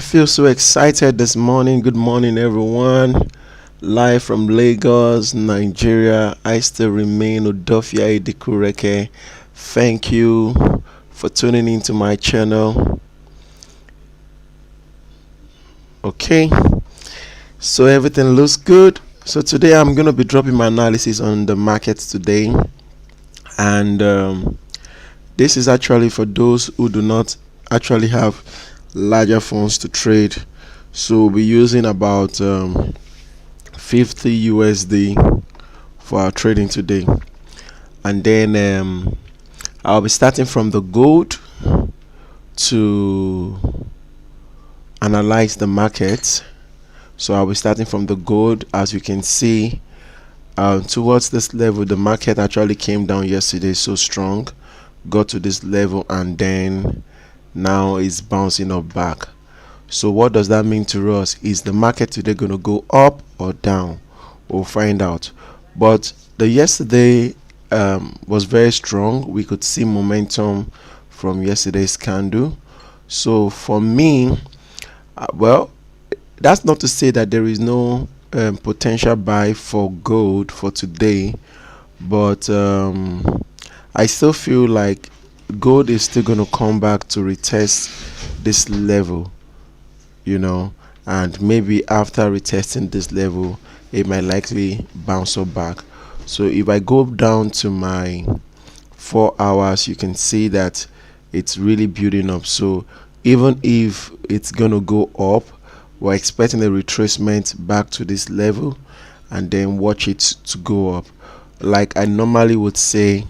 feel so excited this morning. Good morning, everyone. Live from Lagos, Nigeria. I still remain Udofia Idikureke. Thank you for tuning into my channel. Okay, so everything looks good. So today I'm going to be dropping my analysis on the markets today. And this is actually for those who do not actually have larger funds to trade. So we'll be using about 50 USD for our trading today. And then I'll be starting from the gold to analyze the market. So I'll be starting from the gold. As you can see, towards this level, the market actually came down yesterday so strong, got to this level, and then now it's bouncing up back. So what does that mean to us? Is the market today going to go up or down? We'll find out. But the yesterday was very strong. We could see momentum from yesterday's candle. So for me, well, that's not to say that there is no potential buy for gold for today, but I still feel like gold is still going to come back to retest this level, and maybe after retesting this level it might likely bounce up back. So if I go down to my 4 hours, you can see that it's really building up. So even if it's gonna go up, we're expecting a retracement back to this level and then watch it to go up. Like I normally would say,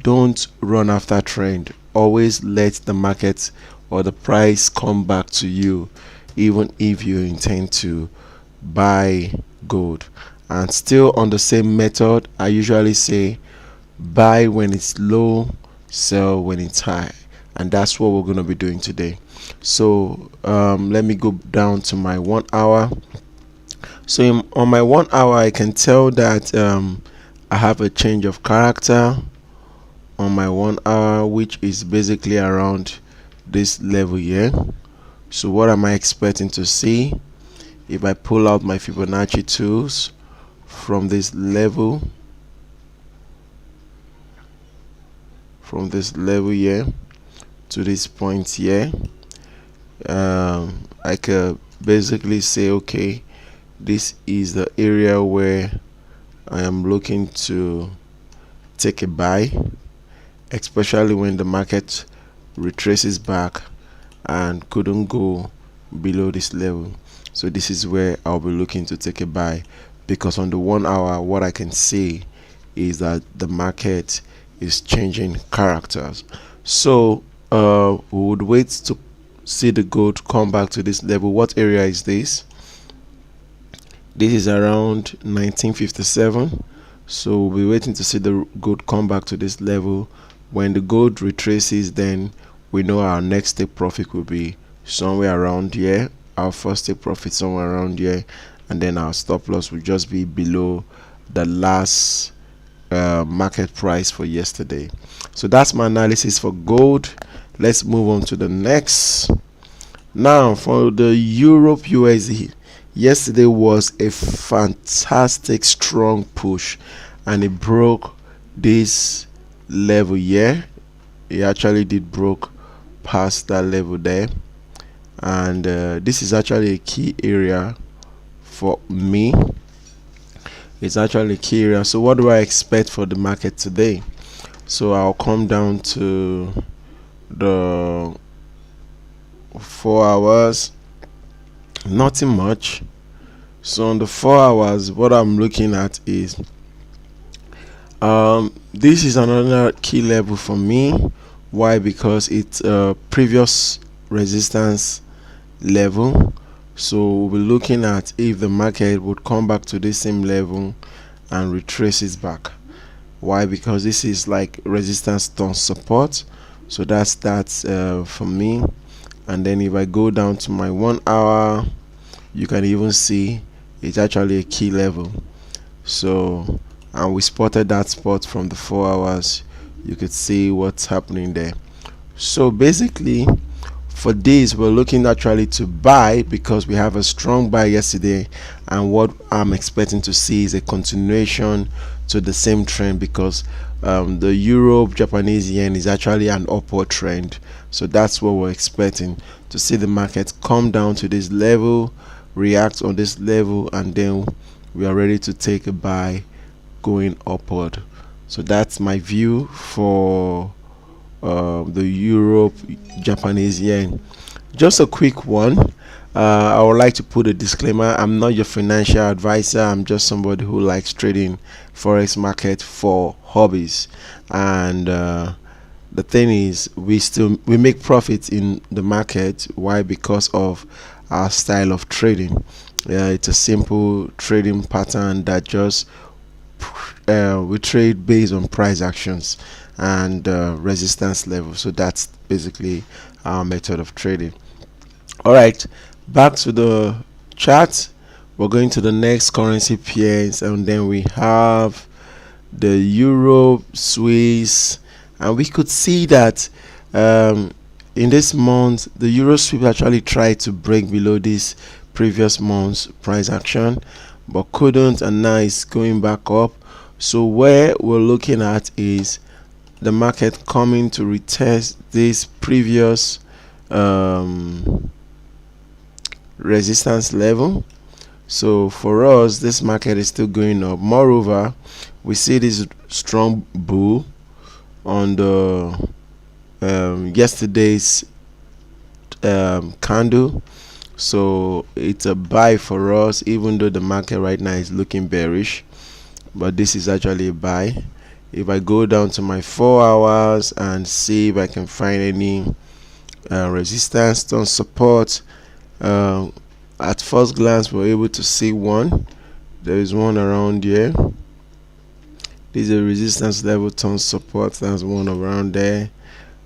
don't run after trend. Always let the market or the price come back to you, even if you intend to buy gold. And still on the same method, I usually say buy when it's low, sell when it's high, and that's what we're going to be doing today. So let me go down to my 1 hour. So on my 1 hour, I can tell that I have a change of character on my 1 hour, which is basically around this level here. So what am I expecting to see? If I pull out my Fibonacci tools from this level here to this point here, I could basically say, okay, this is the area where I am looking to take a buy, especially when the market retraces back and couldn't go below this level. So this is where I'll be looking to take a buy, because on the 1 hour what I can see is that the market is changing characters. So we would wait to see the gold come back to this level. What area is this? This is around 1957. So we'll be waiting to see the gold come back to this level. When the gold retraces, then we know our next take profit will be somewhere around here, our first take profit somewhere around here, and then our stop loss will just be below the last market price for yesterday. So that's my analysis for gold. Let's move on to the next. Now for the Europe USD, yesterday was a fantastic strong push, and it broke this level here. It actually did broke past that level there, and this is actually a key area for me. It's actually a key area. So what do I expect for the market today? So I'll come down to the 4 hours. Nothing much. So on the 4 hours, what I'm looking at is this is another key level for me. Why? Because it's a previous resistance level. So we'll be looking at if the market would come back to this same level and retrace it back. Why? Because this is like resistance turn support. So that's for me. And then if I go down to my 1 hour, you can even see it's actually a key level. So, and we spotted that spot from the 4 hours. You could see what's happening there. So basically for this, we're looking actually to buy because we have a strong buy yesterday, and what I'm expecting to see is a continuation to the same trend, because the Euro Japanese yen is actually an upward trend. So that's what we're expecting to see, the market come down to this level, react on this level, and then we are ready to take a buy going upward. So that's my view for the Europe Japanese yen. Just a quick one. I would like to put a disclaimer. I'm not your financial advisor. I'm just somebody who likes trading forex market for hobbies. And the thing is, we make profits in the market. Why? Because of our style of trading. It's a simple trading pattern that just we trade based on price actions and resistance level. So that's basically our method of trading. All right, back to the chart. We're going to the next currency pairs, and then we have the Euro, Swiss, and we could see that in this month the Euro Swiss actually tried to break below this previous month's price action, but couldn't, and now it's going back up. So where we're looking at is the market coming to retest this previous resistance level. So for us, this market is still going up. Moreover, we see this strong bull on the yesterday's candle. So it's a buy for us, even though the market right now is looking bearish, but this is actually a buy. If I go down to my 4 hours and see if I can find any resistance on support, at first glance we're able to see one. There is one around here. This is a resistance level, turn support. That's one around there.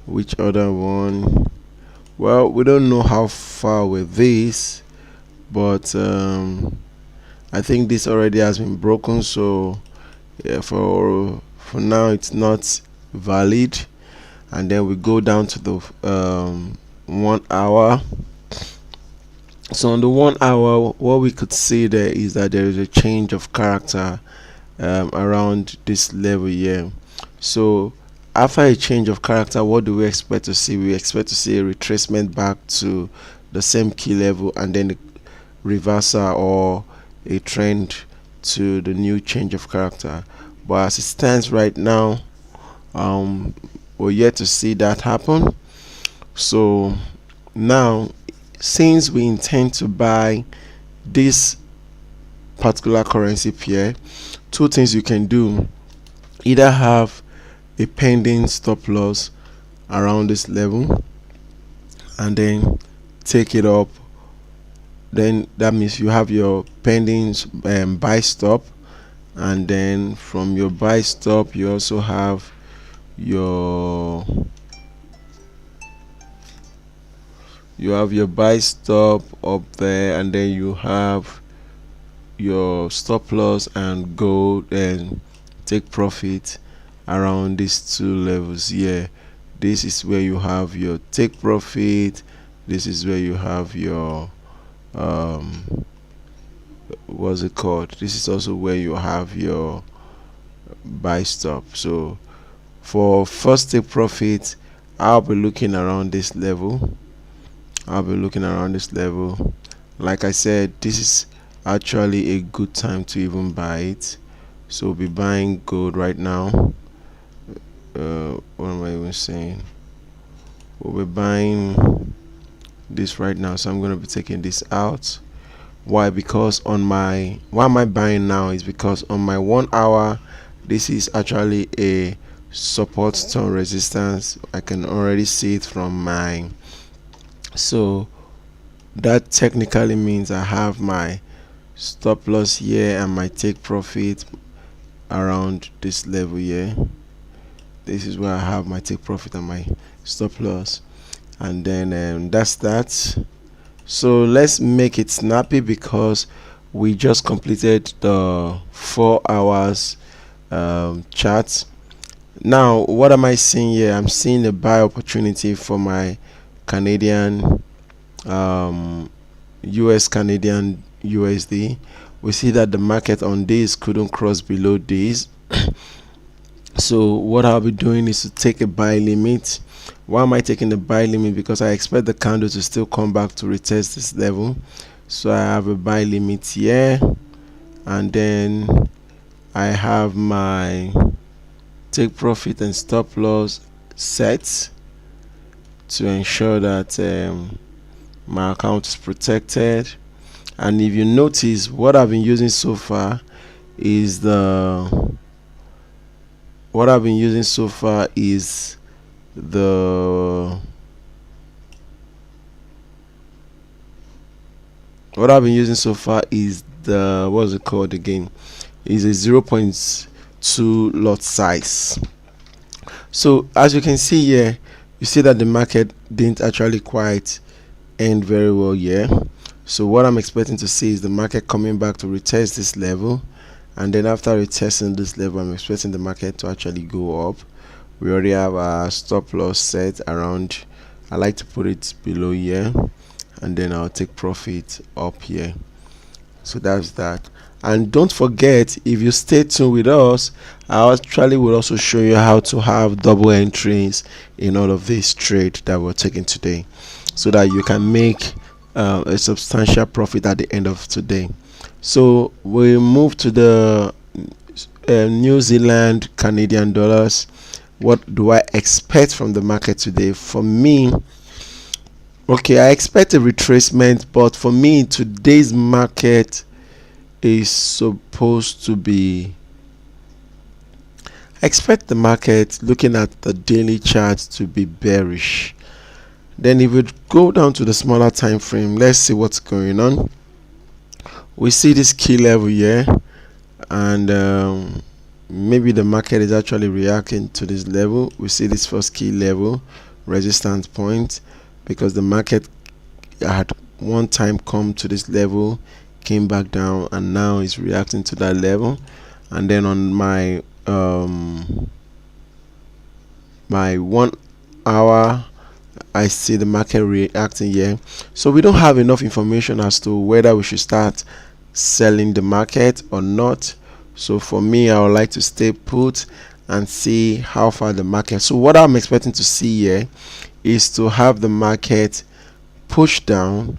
Which other one? Well, we don't know how far with this, but I think this already has been broken. So yeah, for now it's not valid. And then we go down to the 1 hour. So on the 1 hour, what we could see there is that there is a change of character around this level here. So after a change of character, what do we expect to see? We expect to see a retracement back to the same key level, and then a reversal or a trend to the new change of character. But as it stands right now, we're yet to see that happen. So now, since we intend to buy this particular currency pair, two things you can do: either have a pending stop loss around this level and then take it up. Then that means you have your pending buy stop, and then from your buy stop you also have your buy stop up there, and then you have your stop loss and go and take profit around these two levels here. This is where you have your take profit. This is where you have your what's it called? This is also where you have your buy stop. So for first take profit, I'll be looking around this level. Like I said, this is actually a good time to even buy it. So we'll be buying gold right now. What am I even saying? We'll be buying this right now, so I'm going to be taking this out. Why? Because on my why am I buying now is because on my 1 hour, this is actually a support turn resistance. I can already see it from mine. So that technically means I have my stop loss here and my take profit around this level here. This is where I have my take profit and my stop loss, and then that's that. So let's make it snappy because we just completed the 4 hours chart. Now what am I seeing here? I'm seeing a buy opportunity for my Canadian US Canadian USD, we see that the market on days couldn't cross below days. So what I'll be doing is to take a buy limit. Why am I taking the buy limit? Because I expect the candle to still come back to retest this level. So I have a buy limit here, and then I have my take profit and stop loss set to ensure that my account is protected. And if you notice, what I've been using so far is the what I've been using so far is the what I've been using so far is the what's it called again, is a 0.2 lot size. So as you can see here, you see that the market didn't actually quite end very well here. So what I'm expecting to see is the market coming back to retest this level, and then after retesting this level, I'm expecting the market to actually go up. We already have our stop loss set around, I like to put it below here, and then I'll take profit up here. So that's that. And don't forget, if you stay tuned with us, I actually will also show you how to have double entries in all of this trade that we're taking today, so that you can make a substantial profit at the end of today. So we move to the New Zealand Canadian dollars. What do I expect from the market today? For me, okay, I expect a retracement, but for me, today's market is supposed to be, I expect the market, looking at the daily chart, to be bearish. Then if we go down to the smaller time frame, let's see what's going on. We see this key level here, and maybe the market is actually reacting to this level. We see this first key level resistance point, because the market had one time come to this level, came back down, and now is reacting to that level. And then on my my 1 hour, I see the market reacting here. So we don't have enough information as to whether we should start selling the market or not. So for me, I would like to stay put and see how far the market. So what I'm expecting to see here is to have the market push down,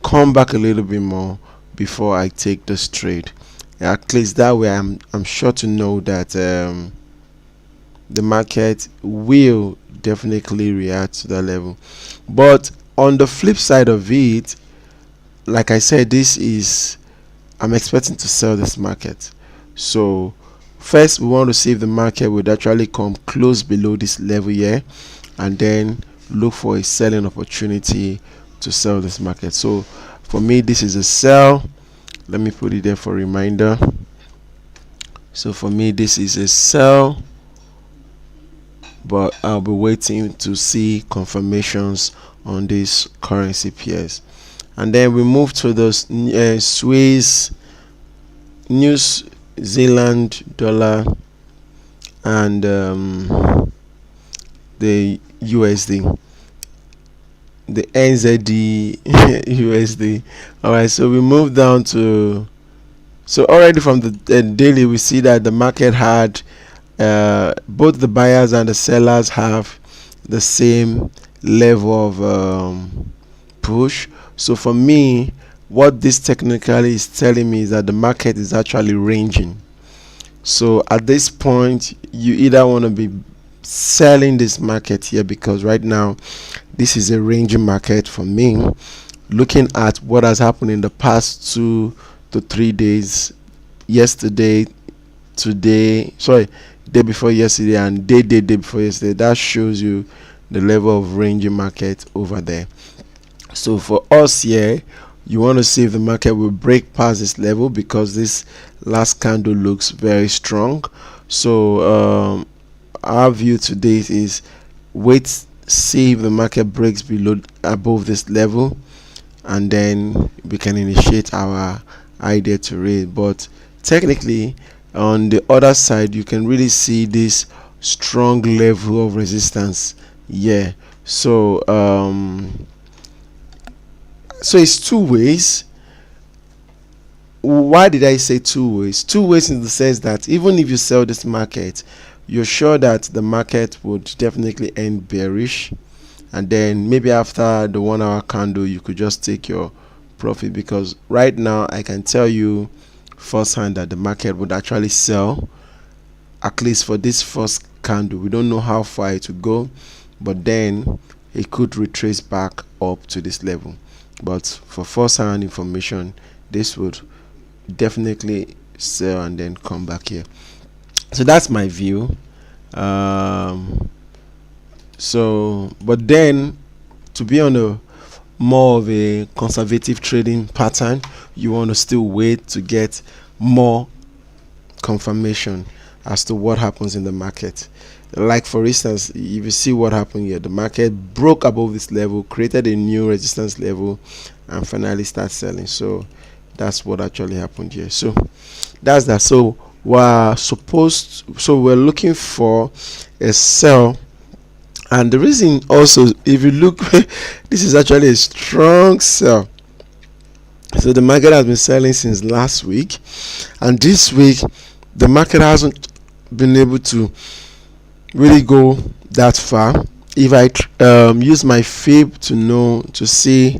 come back a little bit more before I take this trade. At least that way I'm sure to know that the market will definitely react to that level. But on the flip side of it, like I said, this is, I'm expecting to sell this market. So first we want to see if the market would actually come close below this level here, and then look for a selling opportunity to sell this market. So for me, this is a sell. Let me put it there for a reminder. So for me, this is a sell, but I'll be waiting to see confirmations on this currency pairs. And then we move to the Swiss New Zealand dollar and the USD, the NZD USD. All right, so we move down to, so already from the daily, we see that the market had both the buyers and the sellers have the same level of push. So for me, what this technically is telling me is that the market is actually ranging. So at this point, you either want to be selling this market here, because right now this is a ranging market for me. Looking at what has happened in the past 2 to 3 days, yesterday, today, sorry, day before yesterday, and day before yesterday, that shows you the level of ranging market over there. So for us here, you want to see if the market will break past this level, because this last candle looks very strong. So our view today is wait, see if the market breaks below, above this level, and then we can initiate our idea to read. But technically, on the other side, you can really see this strong level of resistance Yeah. So so it's two ways. Why did I say two ways? Two ways in the sense that even if you sell this market, you're sure that the market would definitely end bearish, and then maybe after the 1 hour candle you could just take your profit, because right now I can tell you firsthand that the market would actually sell, at least for this first candle. We don't know how far it will go, but then it could retrace back up to this level. But for first hand information, this would definitely sell and then come back here. So that's my view. um so but then, to be on a more of a conservative trading pattern, you want to still wait to get more confirmation as to what happens in the market. Like for instance, if you see what happened here, the market broke above this level, created a new resistance level, and finally start selling. So that's what actually happened here. So that's that. So we're looking for a sell. And the reason also, if you look, this is actually a strong sell. So the market has been selling since last week, and this week the market hasn't been able to really go that far. If I use my fib to see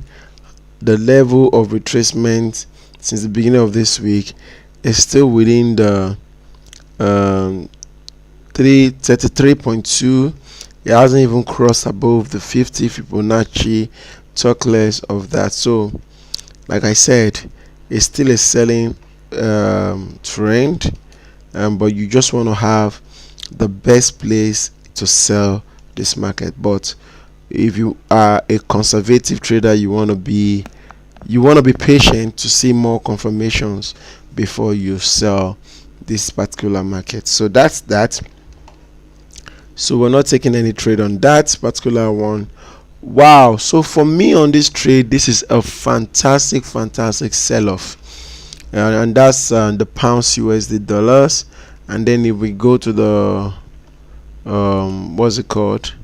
the level of retracement since the beginning of this week, is still within the 333.2. It hasn't even crossed above the 50 Fibonacci, talk less of that. So like I said, it's still a selling trend, but you just want to have the best place to sell this market. But if you are a conservative trader, you want to be patient to see more confirmations before you sell this particular market. So that's that. So we're not taking any trade on that particular one. Wow. So for me on this trade, this is a fantastic sell-off, and that's the pounds USD dollars. And then if we go to the what's it called,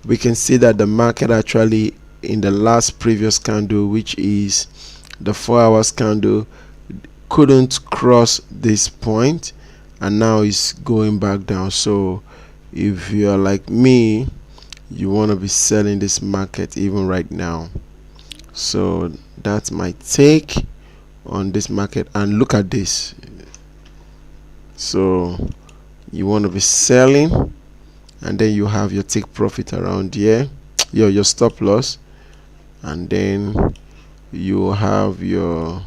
we can see that the market actually in the last previous candle, which is the 4 hours candle, couldn't cross this point, and now it's going back down. So if you are like me, you want to be selling this market even right now. So that's my take on this market. And look at this. So you want to be selling, and then you have your take profit around here, your stop loss, and then you have your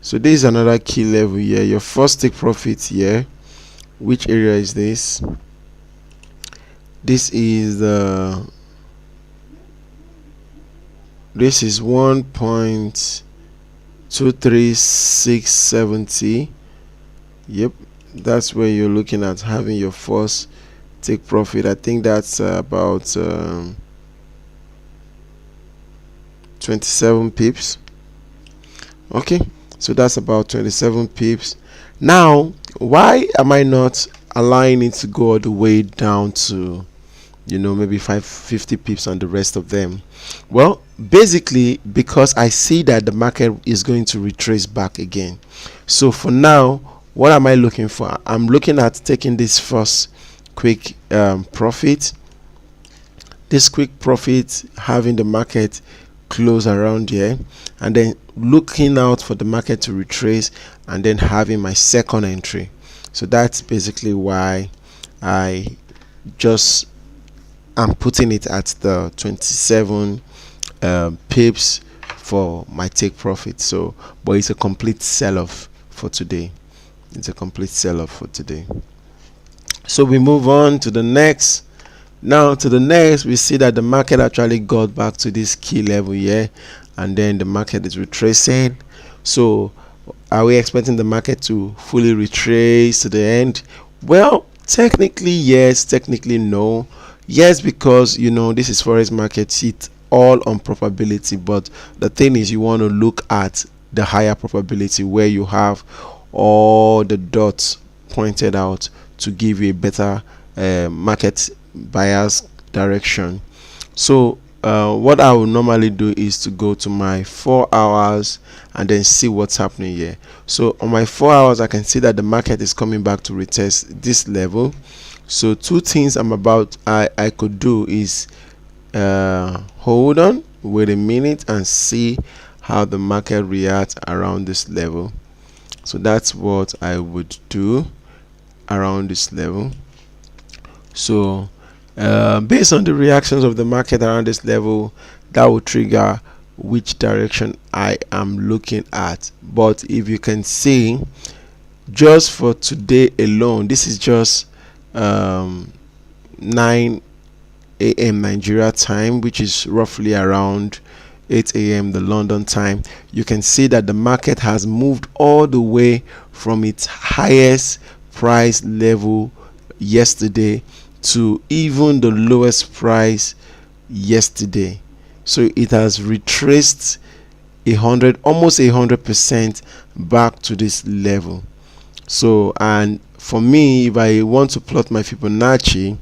so this is another key level here, your first take profit here. Which area is this? This is the this is 1.23670. Yep, that's where you're looking at having your first take profit. I think that's about 27 pips. Okay, so that's about 27 pips. Now, why am I not allowing it to go all the way down to, maybe 550 pips on the rest of them? Well, basically because I see that the market is going to retrace back again. So for now, what am I looking for? I'm looking at taking this first quick profit. This quick profit, having the market close around here, and then looking out for the market to retrace, and then having my second entry. So that's basically why I just am putting it at the 27 pips for my take profit. So but it's a complete sell-off for today. So we move on to the next. Now to the next, we see that the market actually got back to this key level here, and then the market is retracing. So are we expecting the market to fully retrace to the end? Well, technically yes, technically no. Yes, because this is forex market, it's all on probability, but the thing is, you want to look at the higher probability where you have all the dots pointed out to give you a better market bias direction. So what I will normally do is to go to my 4 hours and then see what's happening here. So on my 4 hours, I can see that the market is coming back to retest this level. So two things I could do is hold on, wait a minute, and see how the market reacts around this level. So that's what I would do around this level. So based on the reactions of the market around this level, that will trigger which direction I am looking at. But if you can see, just for today alone, this is just 9 a.m. Nigeria time, which is roughly around 8 a.m. the London time. You can see that the market has moved all the way from its highest price level yesterday to even the lowest price yesterday. So it has retraced almost 100% back to this level. So, and for me, if I want to plot my Fibonacci,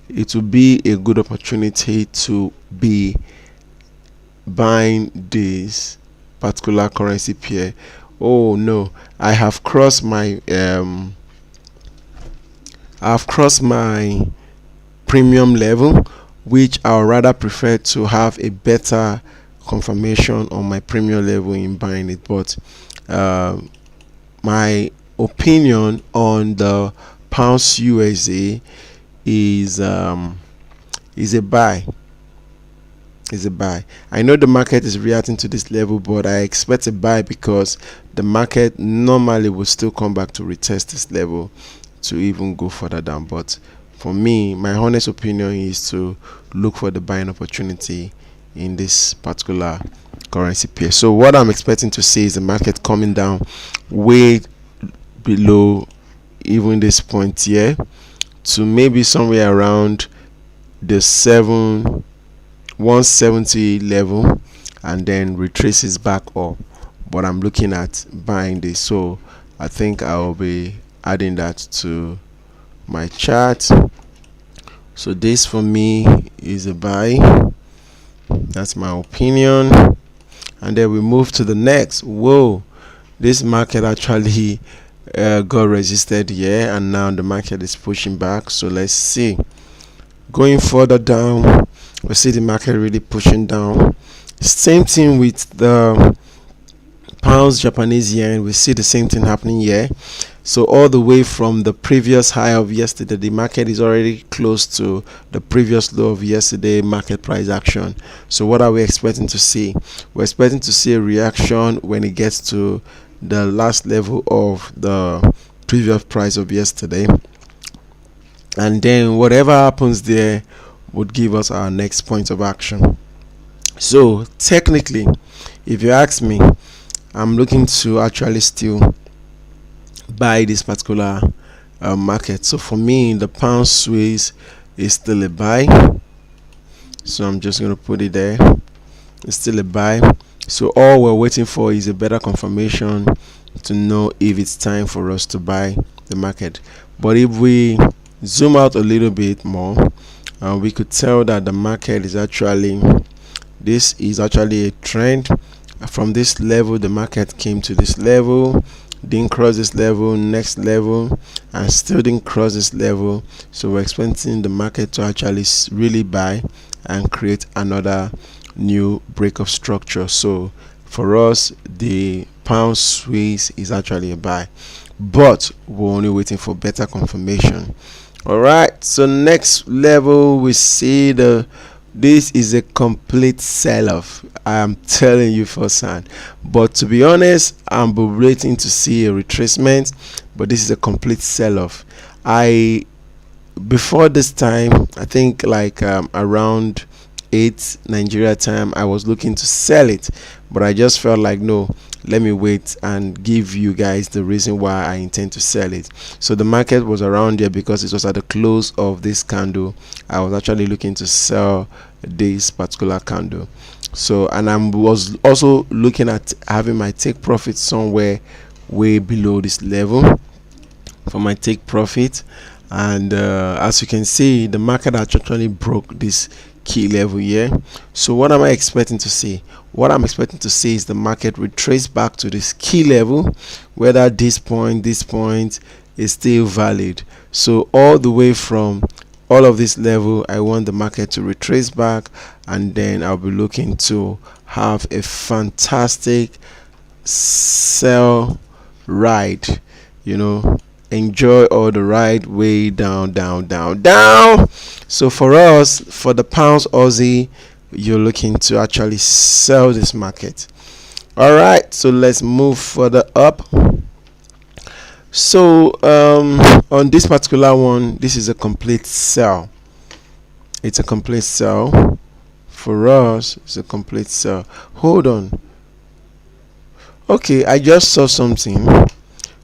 it will be a good opportunity to be buying this particular currency pair. Oh no, I have crossed my premium level, which I would rather prefer to have a better confirmation on my premium level in buying it. But my opinion on the pounds USA is a buy. Is a buy. I know the market is reacting to this level, but I expect a buy because the market normally will still come back to retest this level to even go further down. But for me, my honest opinion is to look for the buying opportunity in this particular currency pair. So what I'm expecting to see is the market coming down way below even this point here to maybe somewhere around the 170 level and then retraces back up. But I'm looking at buying this, so I think I'll be adding that to my chart. So this for me is a buy. That's my opinion. And then we move to the next. Whoa, this market actually got resisted here, and now the market is pushing back. So let's see. Going further down, we see the market really pushing down. Same thing with the pounds Japanese yen. We see the same thing happening here. So all the way from the previous high of yesterday, the market is already close to the previous low of yesterday market price action. So what are we expecting to see? We're expecting to see a reaction when it gets to the last level of the previous price of yesterday, and then whatever happens there would give us our next point of action. So technically, if you ask me, I'm looking to actually still buy this particular market. So for me, the pound Swiss is still a buy. So I'm just going to put it there. It's still a buy. So all we're waiting for is a better confirmation to know if it's time for us to buy the market. But if we zoom out a little bit more, we could tell that the market is actually, this is actually a trend. From this level, the market came to this level, didn't cross this level, next level, and still didn't cross this level. So we're expecting the market to actually really buy and create another new break of structure. So for us, the pound Swiss is actually a buy, but we're only waiting for better confirmation. All right, so next level we see this is a complete sell-off. I am telling you firsthand. But to be honest, I'm waiting to see a retracement, but this is a complete sell-off. Before this time, I think like around 8 Nigeria time, I was looking to sell it, but I just felt like, no, let me wait and give you guys the reason why I intend to sell it. So the market was around here because it was at the close of this candle. I was actually looking to sell this particular candle. So, and I was also looking at having my take profit somewhere way below this level. for my take profit. And as you can see, the market actually broke this key level here. So what am I expecting to see? What I'm expecting to see is the market retrace back to this key level, whether this point is still valid. So all the way from all of this level, I want the market to retrace back, and then I'll be looking to have a fantastic sell ride, enjoy all the ride way down. So for us, for the pounds Aussie, you're looking to actually sell this market. All right, so let's move further up. So on this particular one, this is a complete sell. It's a complete sell. For us, it's a complete sell. Hold on. Okay, I just saw something.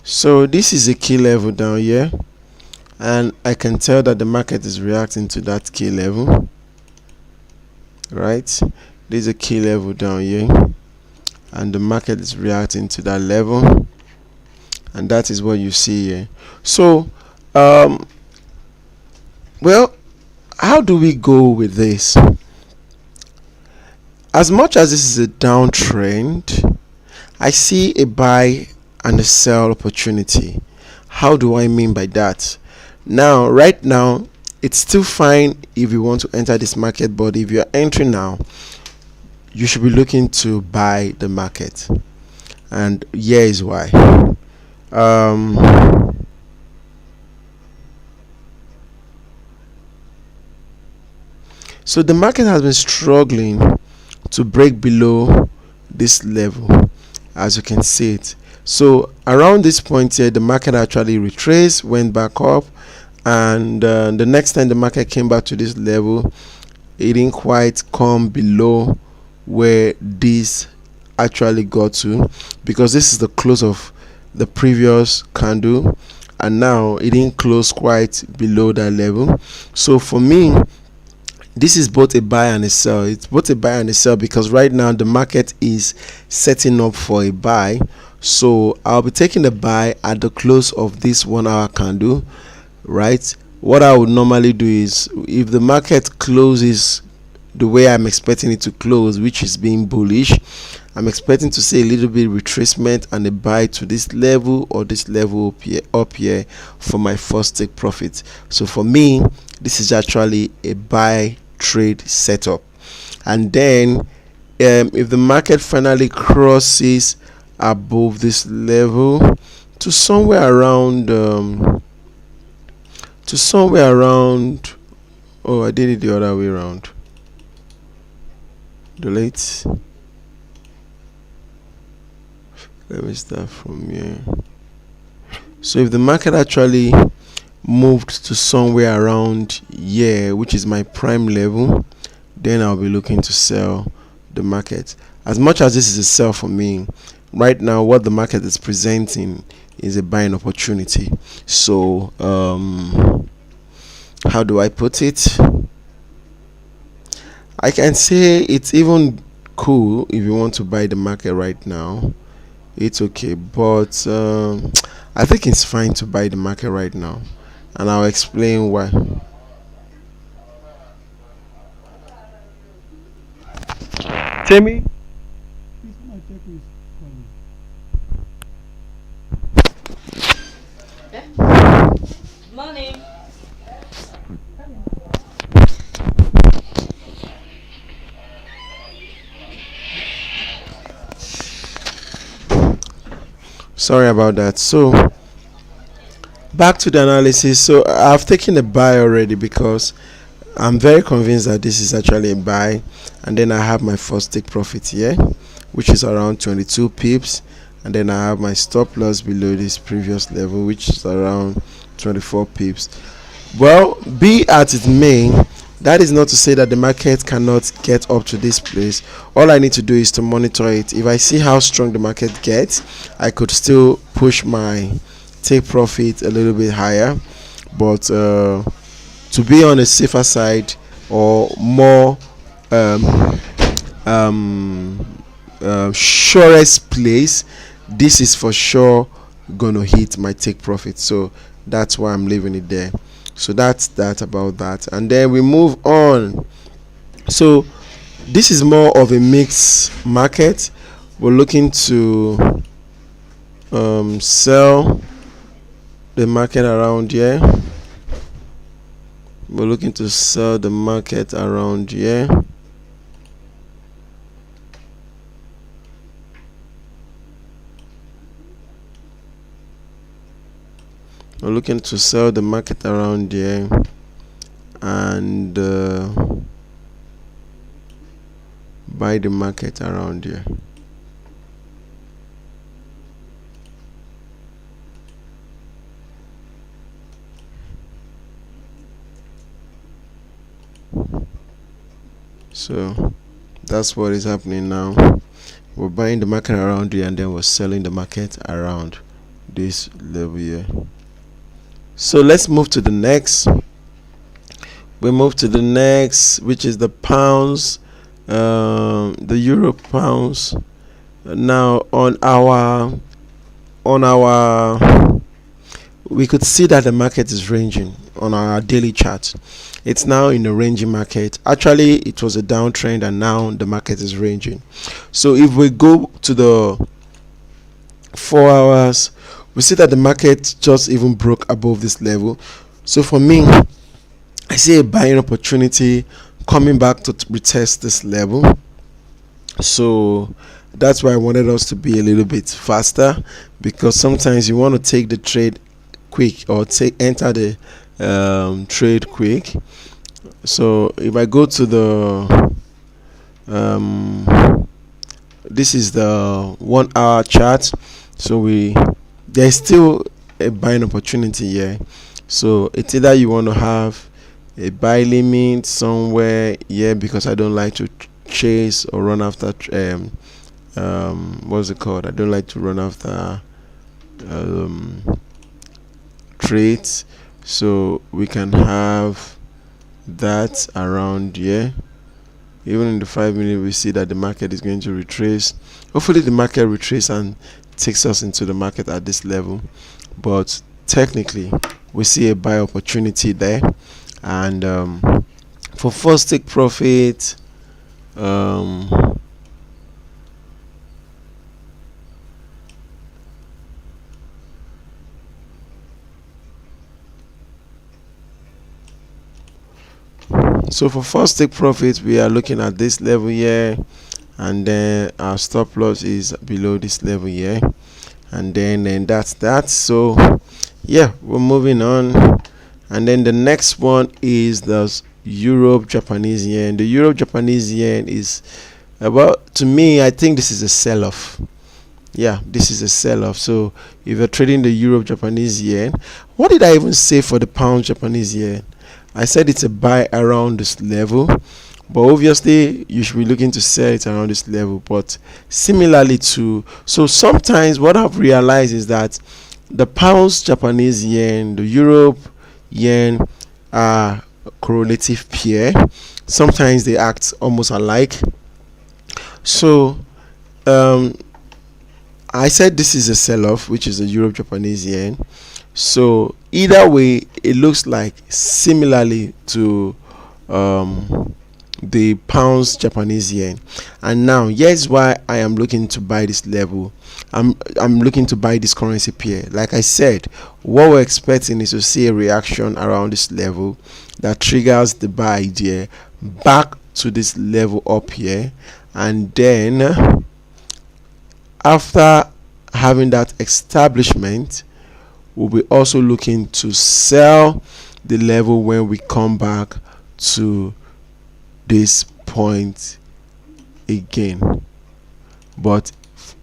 So this is a key level down here, and I can tell that the market is reacting to that key level, right? There's a key level down here, and the market is reacting to that level, and that is what you see here. So well, how do we go with this? As much as this is a downtrend, I see a buy and a sell opportunity. How do I mean by that? Now, right now, it's still fine if you want to enter this market, but if you're entering now, you should be looking to buy the market. And here is why. So the market has been struggling to break below this level, as you can see it. So around this point here, the market actually retraced, went back up, and the next time the market came back to this level, it didn't quite come below where this actually got to, because this is the close of the previous candle, and now it didn't close quite below that level. So for me, this is both a buy and a sell. It's both a buy and a sell because right now the market is setting up for a buy. So I'll be taking the buy at the close of this 1 hour candle, right? What I would normally do is, if the market closes the way I'm expecting it to close, which is being bullish, I'm expecting to see a little bit retracement and a buy to this level or this level up here for my first take profit. So for me, this is actually a buy trade setup. And then if the market finally crosses above this level to somewhere around oh, I did it the other way around. Delete. Let me start from here. So if the market actually moved to somewhere around here, which is my prime level, then I'll be looking to sell the market. As much as this is a sell for me, right now what the market is presenting is a buying opportunity. So how do I put it? I can say it's even cool if you want to buy the market right now. It's okay, but I think it's fine to buy the market right now, and I'll explain why. Timmy? Morning. Sorry about that. So back to the analysis. So I've taken a buy already because I'm very convinced that this is actually a buy, and then I have my first take profit here, which is around 22 pips, and then I have my stop loss below this previous level, which is around 24 pips. Well, be as it may, that is not to say that the market cannot get up to this place. All I need to do is to monitor it. If I see how strong the market gets, I could still push my take profit a little bit higher, but to be on a safer side or more surest place, this is for sure gonna hit my take profit. So that's why I'm leaving it there. So that's that about that. And then we move on. So this is more of a mixed market. We're looking to sell the market around here. We're looking to sell the market around here. We're looking to sell the market around here and buy the market around here. So that's what is happening now. We're buying the market around here and then we're selling the market around this level here. So let's move to the next. We move to the next, which is the pounds, the euro pounds. Now on our we could see that the market is ranging on our daily chart. It's now in a ranging market. Actually, it was a downtrend and now the market is ranging. So if we go to the 4 hours, we see that the market just even broke above this level. So for me, I see a buying opportunity coming back to retest this level. So that's why I wanted us to be a little bit faster, because sometimes you want to take the trade quick or enter the trade quick. So if I go to the this is the 1 hour chart. So there's still a buying opportunity here. So it's either you want to have a buy limit somewhere here, because I don't like to chase or run after what's it called, I don't like to run after trades. So we can have that around here. Even in the 5-minute, we see that the market is going to retrace. Hopefully the market retraces and takes us into the market at this level, but technically we see a buy opportunity there. And for first take profit, so for first take profit, we are looking at this level here, and then our stop loss is below this level here, and then that's that. So yeah, we're moving on. And then the next one is the Europe Japanese yen. The Europe Japanese yen is about, to me, I think this is a sell-off. Yeah, this is a sell-off. So if you're trading the Europe Japanese yen, what did I even say for the pound Japanese yen? I said it's a buy around this level, but obviously you should be looking to sell it around this level. But similarly to, so sometimes what I've realized is that the pounds Japanese yen, the Europe yen are correlative pair. Sometimes they act almost alike. So I said this is a sell-off, which is the Europe Japanese yen. So either way, it looks like similarly to the pounds Japanese yen. And now here's why I am looking to buy this level. I'm looking to buy this currency pair. Like I said, what we're expecting is to see a reaction around this level that triggers the buy idea back to this level up here, and then after having that establishment, we'll be also looking to sell the level when we come back to this point again. But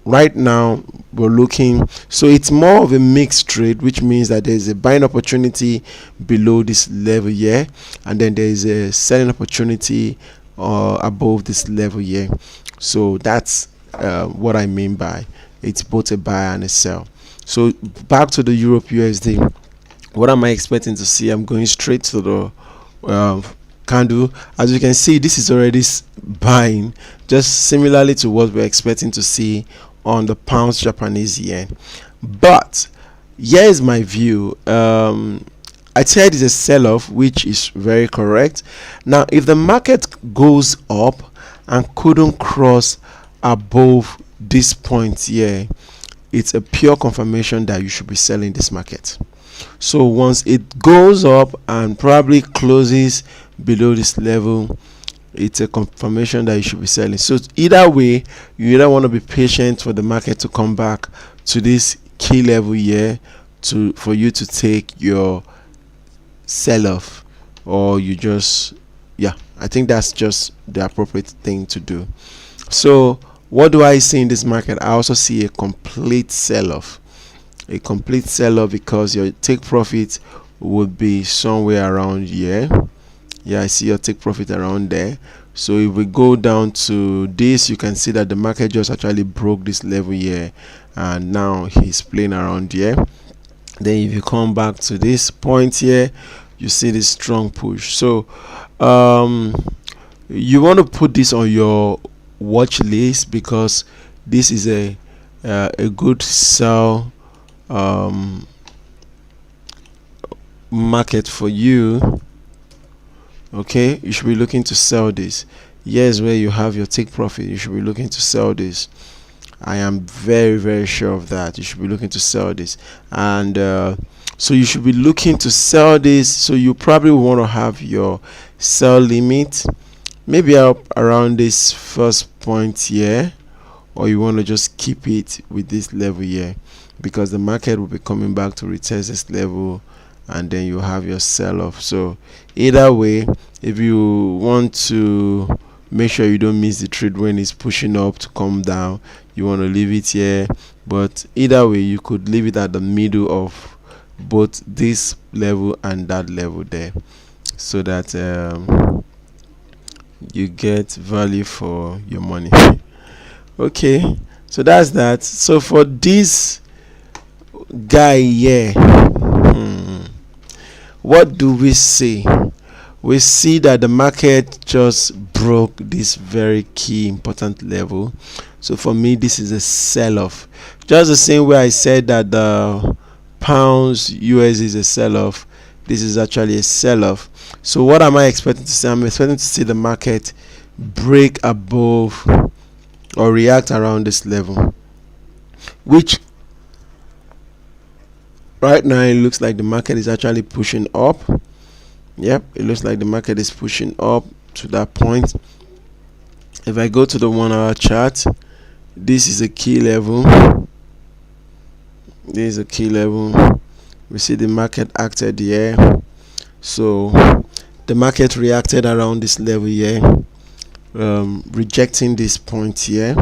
right now we're looking, so it's more of a mixed trade, which means that there's a buying opportunity below this level here, and then there's a selling opportunity above this level here. So that's what I mean by it's both a buy and a sell. So back to the Europe USD, what am I expecting to see? I'm going straight to the candle. As you can see, this is already buying, just similarly to what we're expecting to see on the pounds Japanese yen. But Here's my view. I said it's a sell-off, which is very correct. Now, if the market goes up and couldn't cross above this point here, it's a pure confirmation that you should be selling this market. So once it goes up and probably closes below this level, it's a confirmation that you should be selling. So either way, you either want to be patient for the market to come back to this key level here for you to take your sell off, or you just, yeah, I think that's just the appropriate thing to do. So what do I see in this market? I also see a complete sell off, because your take profit would be somewhere around here. Yeah, I see your take profit around there. So if we go down to this, you can see that the market just actually broke this level here, and now he's playing around here. Then if you come back to this point here, you see this strong push. So you want to put this on your watch list, because this is a good sell market for you. Okay, you should be looking to sell this. Here's where you have your take profit. You should be looking to sell this. I am very, very sure of that. You should be looking to sell this. And so you should be looking to sell this. So you probably want to have your sell limit maybe up around this first point here, or you want to just keep it with this level here, because the market will be coming back to retest this level, and then you have your sell off. So either way, if you want to make sure you don't miss the trade when it's pushing up to come down, you want to leave it here. But either way, you could leave it at the middle of both this level and that level there, so that you get value for your money. Okay, so that's that. So for this guy here, what do we see? We see that the market just broke this very key important level. So for me, this is a sell-off. Just the same way I said that the pounds US is a sell-off, this is actually a sell-off. So what am I expecting to see? I'm expecting to see the market break above or react around this level, which right now it looks like the market is actually pushing up. Yep, it looks like the market is pushing up to that point. If I go to the 1 hour chart, this is a key level. This is a key level. We see the market acted here. So the market reacted around this level here, rejecting this point here.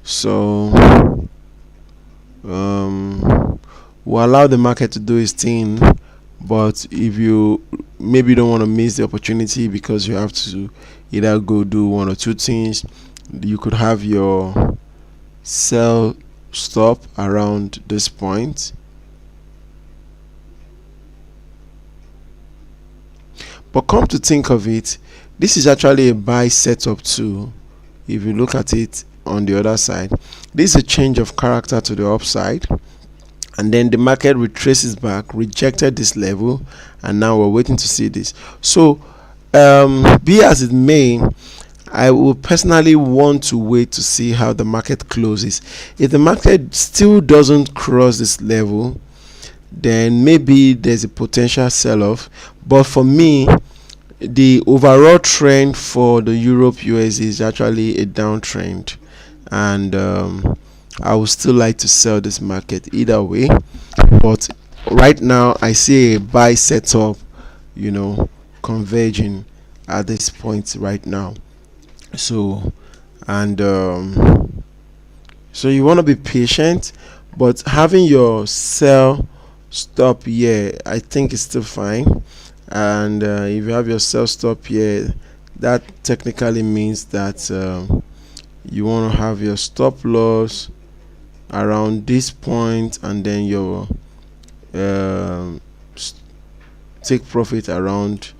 So we'll allow the market to do its thing, but if you maybe don't want to miss the opportunity because you have to either go do one or two things, you could have your sell stop around this point. But come to think of it, this is actually a buy setup too. If you look at it on the other side, this is a change of character to the upside, and then the market retraces back, rejected this level, and now we're waiting to see this. So be as it may, I will personally want to wait to see how the market closes. If the market still doesn't cross this level, then maybe there's a potential sell-off. But for me, the overall trend for the Europe USD is actually a downtrend, and I would still like to sell this market either way. But right now I see a buy setup, converging at this point right now. So and so you want to be patient, but having your sell stop here, I think it's still fine. And if you have your sell stop here, that technically means that you want to have your stop loss around this point, and then your take profit around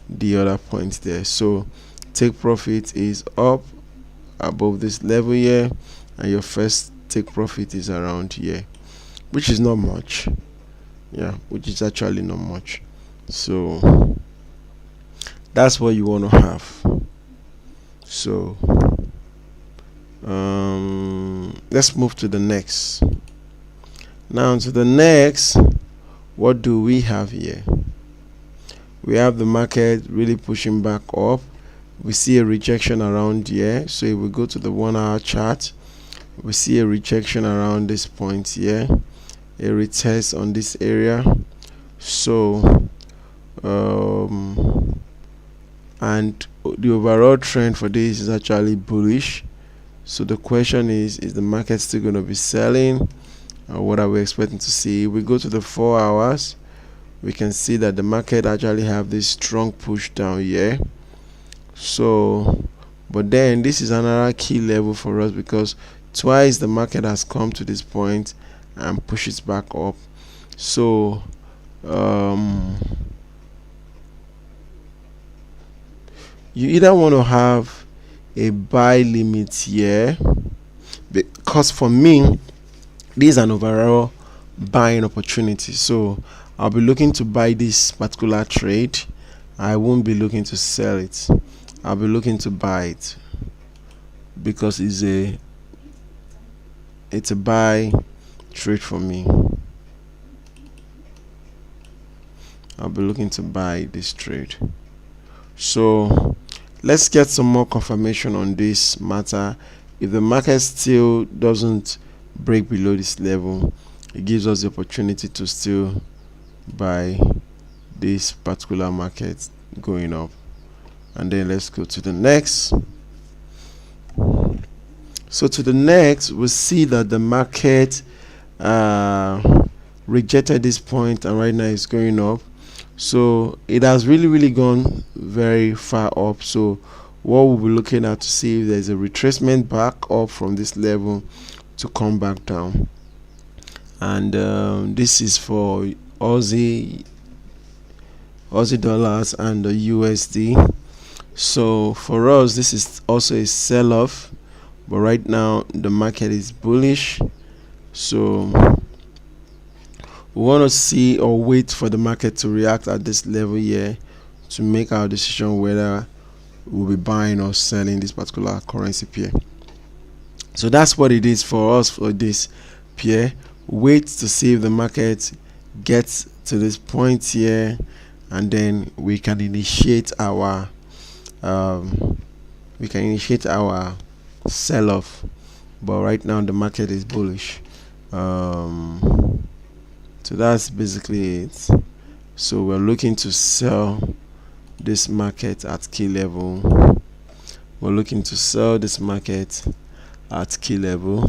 the other point there. So take profit is up above this level here, and your first take profit is around here, which is not much. yeah, which is actually not much. So that's what you want to have. So let's move to the next. Now to the next, what do we have here? We have the market really pushing back up. We see a rejection around here. So if we go to the 1 hour chart, we see a rejection around this point here, a retest on this area. So and the overall trend for this is actually bullish. So the question is the market still going to be selling, or what are we expecting to see? If we go to the 4 hours, we can see that the market actually have this strong push down here. So but then this is another key level for us, because twice the market has come to this point and pushes back up. So you either want to have a buy limit here, because for me this is an overall buying opportunity. So I'll be looking to buy this particular trade. I won't be looking to sell it. I'll be looking to buy it because it's a buy trade for me. I'll be looking to buy this trade. So let's get some more confirmation on this matter. If the market still doesn't break below this level, it gives us the opportunity to still buy this particular market going up. And then let's go to the next. So to the next, we see that the market rejected this point, and right now it's going up. So it has really gone very far up. So what we'll be looking at to see if there's a retracement back up from this level to come back down. And this is for Aussie dollars and the USD. So for us, this is also a sell-off, but right now the market is bullish. So we want to see or wait for the market to react at this level here to make our decision whether we'll be buying or selling this particular currency pair. So that's what it is for us for this pair. Wait to see if the market gets to this point here, and then we can initiate our sell-off. But right now the market is bullish. So that's basically it. So we're looking to sell this market at key level. We're looking to sell this market at key level.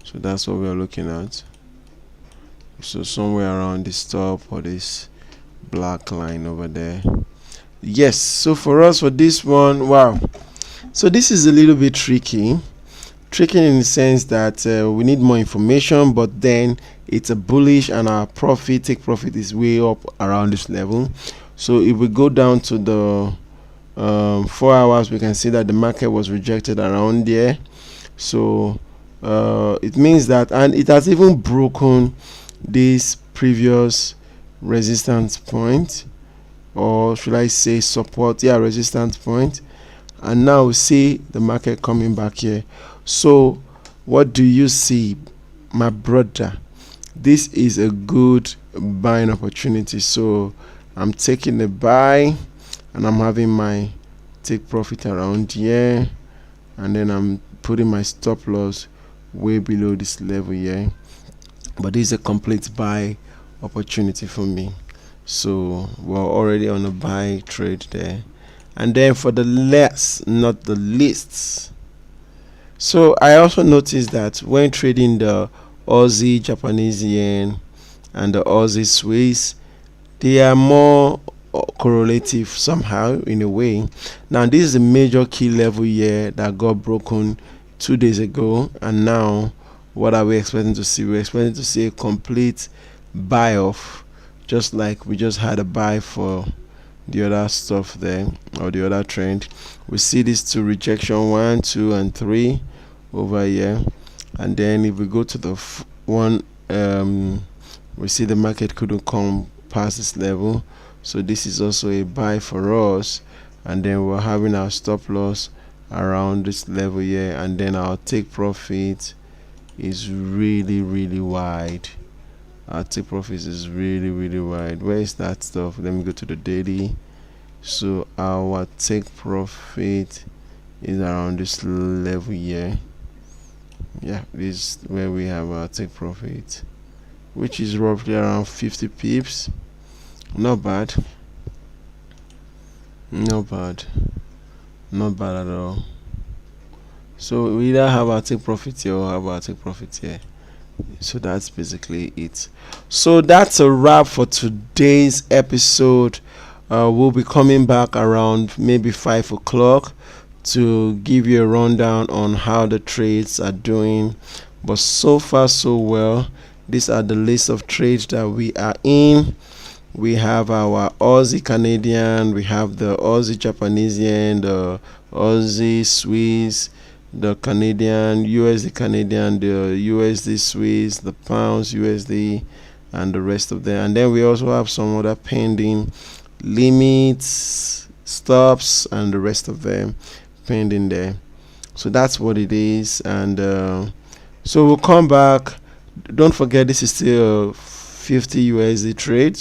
So that's what we're looking at. So somewhere around this top or this black line over there. Yes, so for us for this one, wow, so this is a little bit tricky in the sense that we need more information, but then it's a bullish and our take profit is way up around this level. So if we go down to the 4 hours, we can see that the market was rejected around there. So it means that, and it has even broken this previous resistance point, or should I say support, yeah, resistance point, and now we see the market coming back here. So what do you see, my brother? This is a good buying opportunity. So I'm taking a buy and I'm having my take profit around here, and then I'm putting my stop loss way below this level here. But this is a complete buy opportunity for me. So we're already on a buy trade there. And then for the last, not the least, so I also noticed that when trading the Aussie Japanese yen and the Aussie Swiss, they are more correlative somehow in a way. Now this is a major key level here that got broken 2 days ago, and now what are we expecting to see? We're expecting to see a complete buy off, just like we just had a buy for the other stuff there, or the other trend. We see these two rejection, 1, 2 and 3. over here. And then if we go to the one, we see the market couldn't come past this level, so this is also a buy for us. And then we're having our stop loss around this level here, and then our take profit is really wide. Our take profit is really wide. Where is that stuff? Let me go to the daily. So our take profit is around this level here. Yeah, this is where we have our take profit, which is roughly around 50 pips. Not bad, not bad, not bad at all. So we either have our take profit here or have our take profit here. So that's basically it. So that's a wrap for today's episode. We'll be coming back around maybe 5 o'clock to give you a rundown on how the trades are doing. But so far so well. These are the list of trades that we are in. We have our Aussie Canadian, we have the Aussie Japanese yen, the Aussie Swiss, the Canadian, USD Canadian, the USD Swiss, the pounds USD, and the rest of them. And then we also have some other pending limits, stops, and the rest of them pending there. So that's what it is. And so we'll come back. Don't forget, this is still a 50 USD trade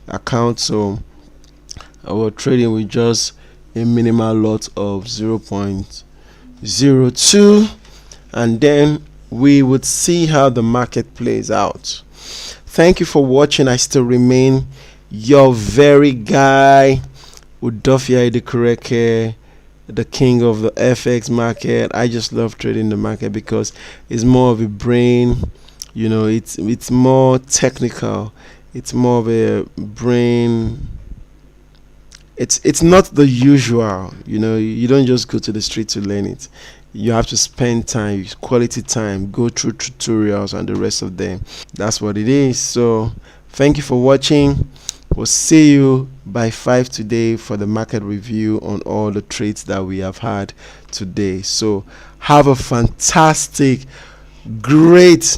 account, so we're trading with just a minimal lot of 0.02, and then we would see how the market plays out. Thank you for watching. I still remain your very guy, Udofia Idikureke, the king of the FX market. I just love trading the market because it's more of a brain, you know, it's more technical, it's more of a brain. It's not the usual, you know. You don't just go to the street to learn it. You have to spend time, quality time, go through tutorials and the rest of them. That's what it is. So thank you for watching. We'll see you by 5 today for the market review on all the trades that we have had today. So have a fantastic, great